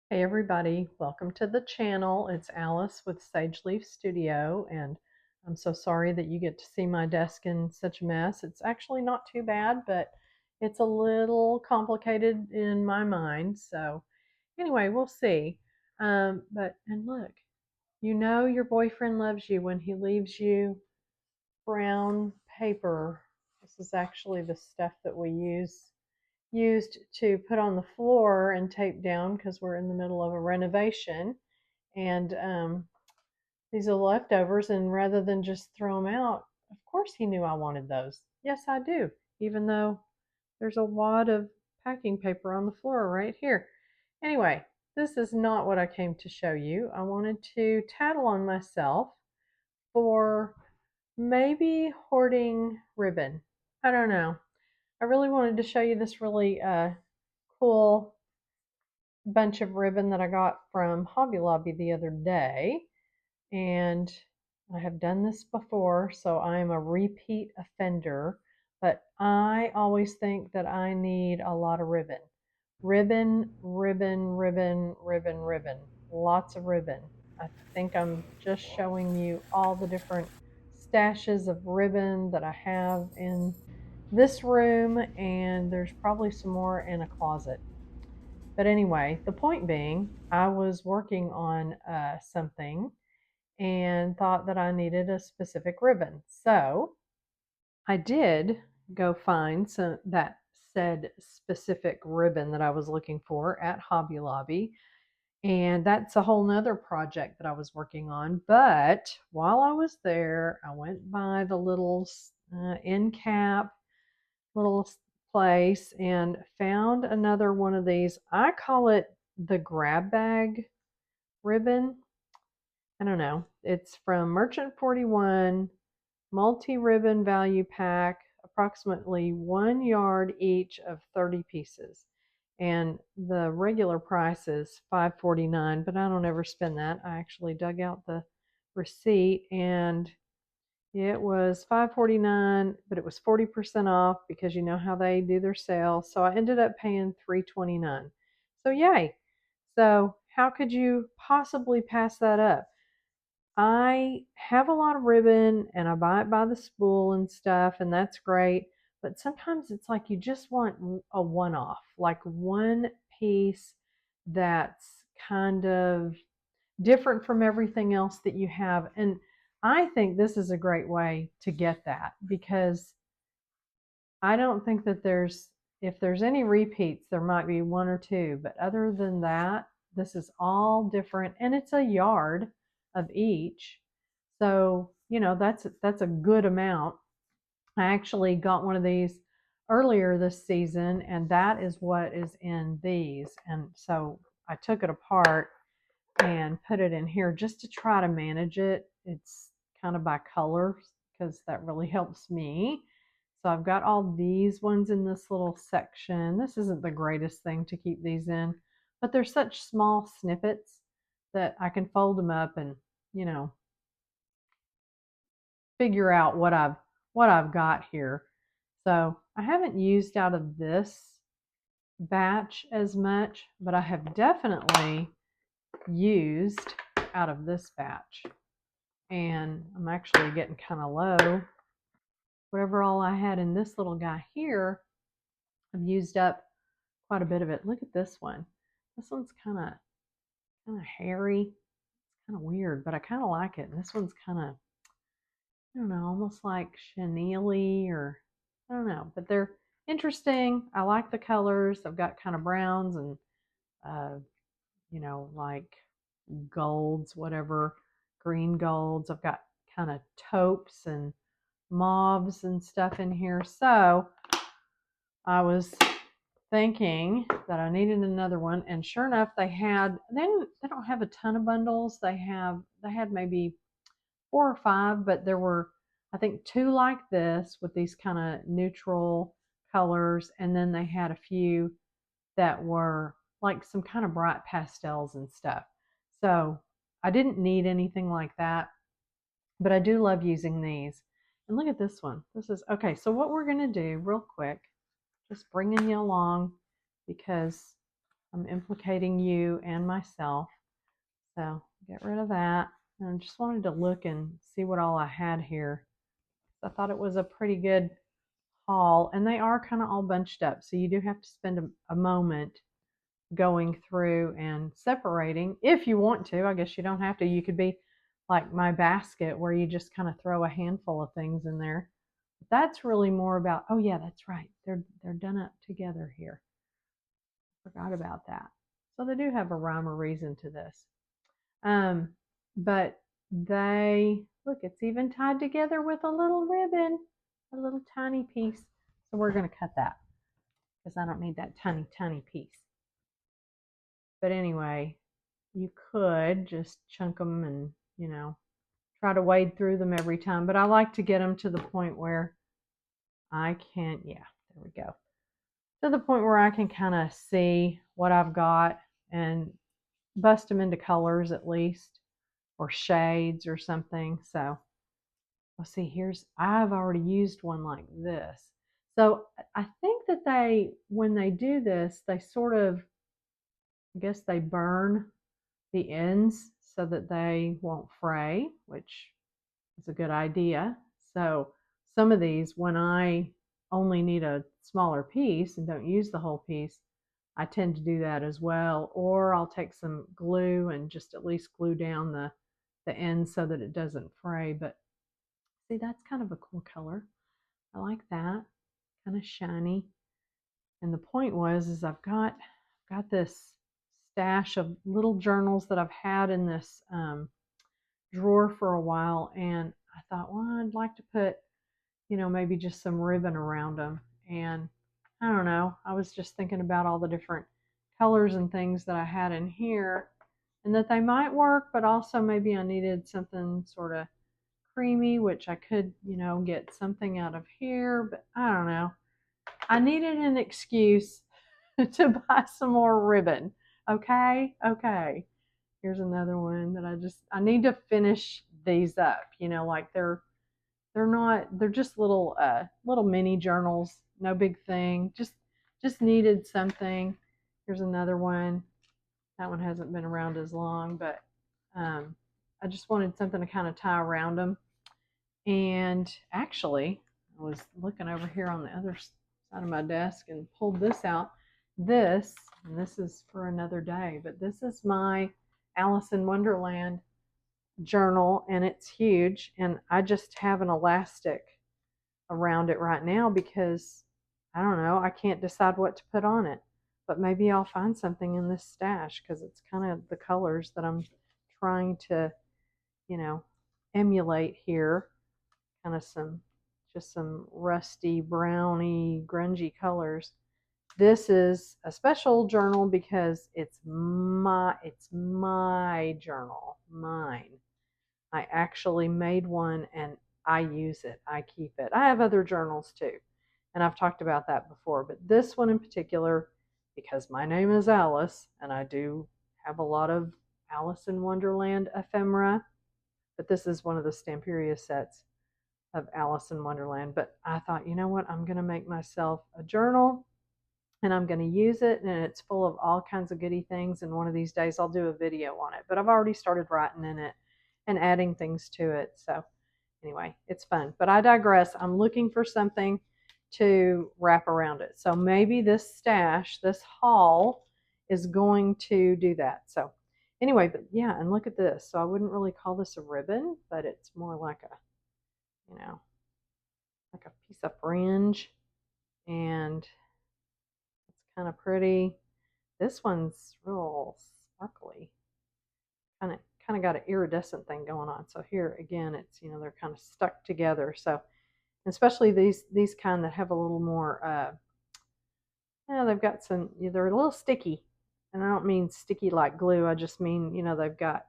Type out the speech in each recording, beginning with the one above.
Hey everybody, welcome to the channel. It's Alice with Sage Leaf Studio, and I'm so sorry that you get to see my desk in such a mess. It's actually not too bad, but it's a little complicated in my mind. So anyway, we'll see. And look, you know your boyfriend loves you when he leaves you brown paper. This is actually the stuff that we used to put on the floor and tape down because we're in the middle of a renovation. And these are leftovers. And rather than just throw them out, of course he knew I wanted those. Yes, I do, even though there's a wad of packing paper on the floor right here. Anyway, this is not what I came to show you. I wanted to tattle on myself for maybe hoarding ribbon. I don't know. I really wanted to show you this really cool bunch of ribbon that I got from Hobby Lobby the other day. And I have done this before, so I am a repeat offender. But I always think that I need a lot of ribbon. Ribbon, ribbon, ribbon, ribbon, ribbon. Lots of ribbon. I think I'm just showing you all the different stashes of ribbon that I have in this room, and there's probably some more in a closet. But anyway, the point being, I was working on something and thought that I needed a specific ribbon. So I did go find that said specific ribbon that I was looking for at Hobby Lobby. And that's a whole nother project that I was working on. But while I was there, I went by the little end cap little place and found another one of these. I call it the grab bag ribbon. I don't know. It's from Merchant 41, multi ribbon value pack, approximately 1 yard each of 30 pieces. And the regular price is $5.49, but I don't ever spend that. I actually dug out the receipt and it was $5.49, but it was 40% off because you know how they do their sale. So I ended up paying $3.29. So yay. So how could you possibly pass that up? I have a lot of ribbon and I buy it by the spool and stuff, and that's great. But sometimes it's like you just want a one off, like one piece that's kind of different from everything else that you have. And I think this is a great way to get that because I don't think that if there's any repeats, there might be one or two. But other than that, this is all different and it's a yard of each. So, that's a good amount. I actually got one of these earlier this season, and that is what is in these. And so I took it apart and put it in here just to try to manage it. It's kind of by color because that really helps me. So I've got all these ones in this little section. This isn't the greatest thing to keep these in, but they're such small snippets that I can fold them up and, you know, figure out what I've got here. So I haven't used out of this batch as much, but I have definitely used out of this batch. And I'm actually getting kind of low. Whatever all I had in this little guy here, I've used up quite a bit of it. Look at this one. This one's kind of hairy. It's kind of weird, but I kind of like it. And this one's kind of, I don't know, almost like chenille or I don't know, but they're interesting. I like the colors. I've got kind of browns and uh, like golds, whatever, green golds. I've got kind of taupes and mauves and stuff in here. So I was thinking that I needed another one, and sure enough, they don't have a ton of bundles. They had maybe 4 or 5, but there were I think 2 like this with these kind of neutral colors, and then they had a few that were like some kind of bright pastels and stuff. So I didn't need anything like that, but I do love using these. And look at this one. This is okay. So what we're going to do real quick, just bringing you along because I'm implicating you and myself. So get rid of that. And I just wanted to look and see what all I had here. I thought it was a pretty good haul, and they are kind of all bunched up. So you do have to spend a moment going through and separating if you want to. I guess you don't have to. You could be like my basket where you just kind of throw a handful of things in there. But that's really more about, oh yeah, that's right. They're done up together here. Forgot about that. So they do have a rhyme or reason to this. Um, but they look, it's even tied together with a little ribbon, a little tiny piece. So we're going to cut that because I don't need that tiny piece. But anyway, you could just chunk them and, try to wade through them every time. But I like to get them to the point where I can, yeah, there we go. To the point where I can kind of see what I've got and bust them into colors at least, or shades or something. So let's see, I've already used one like this. So I think that when they do this, they sort of, I guess they burn the ends so that they won't fray, which is a good idea. So some of these, when I only need a smaller piece and don't use the whole piece, I tend to do that as well. Or I'll take some glue and just at least glue down the ends so that it doesn't fray. But see, that's kind of a cool color. I like that, kind of shiny. And the point is I've got this stash of little journals that I've had in this drawer for a while, and I thought, well, I'd like to put, maybe just some ribbon around them. And I don't know, I was just thinking about all the different colors and things that I had in here, and that they might work, but also maybe I needed something sort of creamy, which I could, get something out of here, but I don't know. I needed an excuse to buy some more ribbon. Okay, okay. Here's another one that I need to finish these up. Like they're just little mini journals, no big thing. Just needed something. Here's another one. That one hasn't been around as long, but I just wanted something to kind of tie around them. And actually, I was looking over here on the other side of my desk and pulled this out. And this is for another day, but this is my Alice in Wonderland journal, and it's huge. And I just have an elastic around it right now because I don't know, I can't decide what to put on it. But maybe I'll find something in this stash because it's kind of the colors that I'm trying to, emulate here. Kind of just some rusty, browny, grungy colors. This is a special journal because it's my journal, mine. I actually made one and I use it. I keep it. I have other journals too, and I've talked about that before, but this one in particular, because my name is Alice and I do have a lot of Alice in Wonderland ephemera, but this is one of the Stamperia sets of Alice in Wonderland. But I thought, you know what? I'm going to make myself a journal and I'm going to use it, and it's full of all kinds of goody things, and one of these days I'll do a video on it. But I've already started writing in it and adding things to it. So anyway, it's fun. But I digress. I'm looking for something to wrap around it. So maybe this stash, this haul, is going to do that. So anyway, but yeah, and look at this. So I wouldn't really call this a ribbon, but it's more like like a piece of fringe, and it's kind of pretty. This one's real sparkly, kind of got an iridescent thing going on. So here again, it's they're kind of stuck together. So especially these kind that have a little more, they've got some. They're a little sticky, and I don't mean sticky like glue. I just mean they've got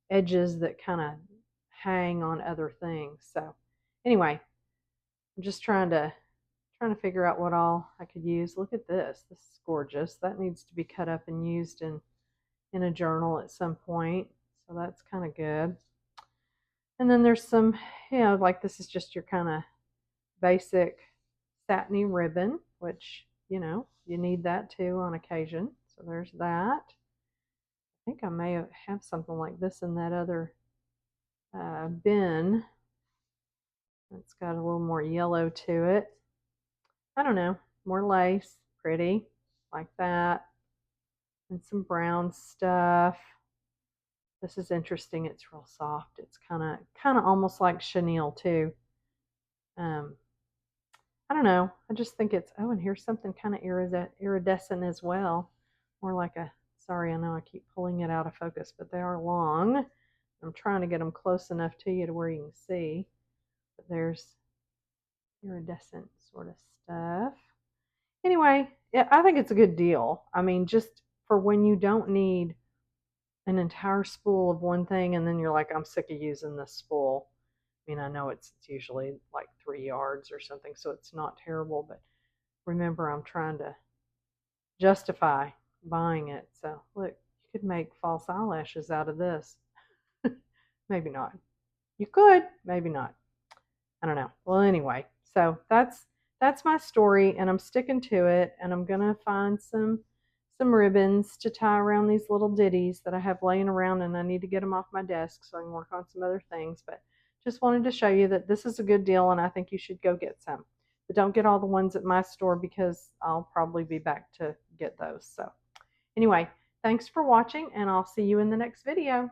edges that kind of hang on other things. So anyway, I'm just trying to figure out what all I could use. Look at this. This is gorgeous. That needs to be cut up and used in a journal at some point. So that's kind of good. And then there's some, like this is just your kind of basic satiny ribbon, which, you need that too on occasion. So there's that. I think I may have something like this in that other bin. It's got a little more yellow to it. I don't know, more lace, pretty, like that. And some brown stuff. This is interesting. It's real soft. It's kind of almost like chenille too. Um, I don't know. I just think it's, oh, and here's something kind of iridescent as well. More like a, sorry, I know I keep pulling it out of focus, but they are long. I'm trying to get them close enough to you to where you can see. But there's iridescent sort of stuff. Anyway, yeah, I think it's a good deal. I mean, just for when you don't need an entire spool of one thing and then you're like, I'm sick of using this spool. I mean, I know it's usually like 3 yards or something, so it's not terrible, but remember, I'm trying to justify buying it. So, look, you could make false eyelashes out of this. Maybe not. You could, maybe not. I don't know. Well, anyway, so that's my story, and I'm sticking to it, and I'm gonna find some ribbons to tie around these little ditties that I have laying around, and I need to get them off my desk so I can work on some other things. But just wanted to show you that this is a good deal, and I think you should go get some. But don't get all the ones at my store because I'll probably be back to get those. So anyway, thanks for watching, and I'll see you in the next video.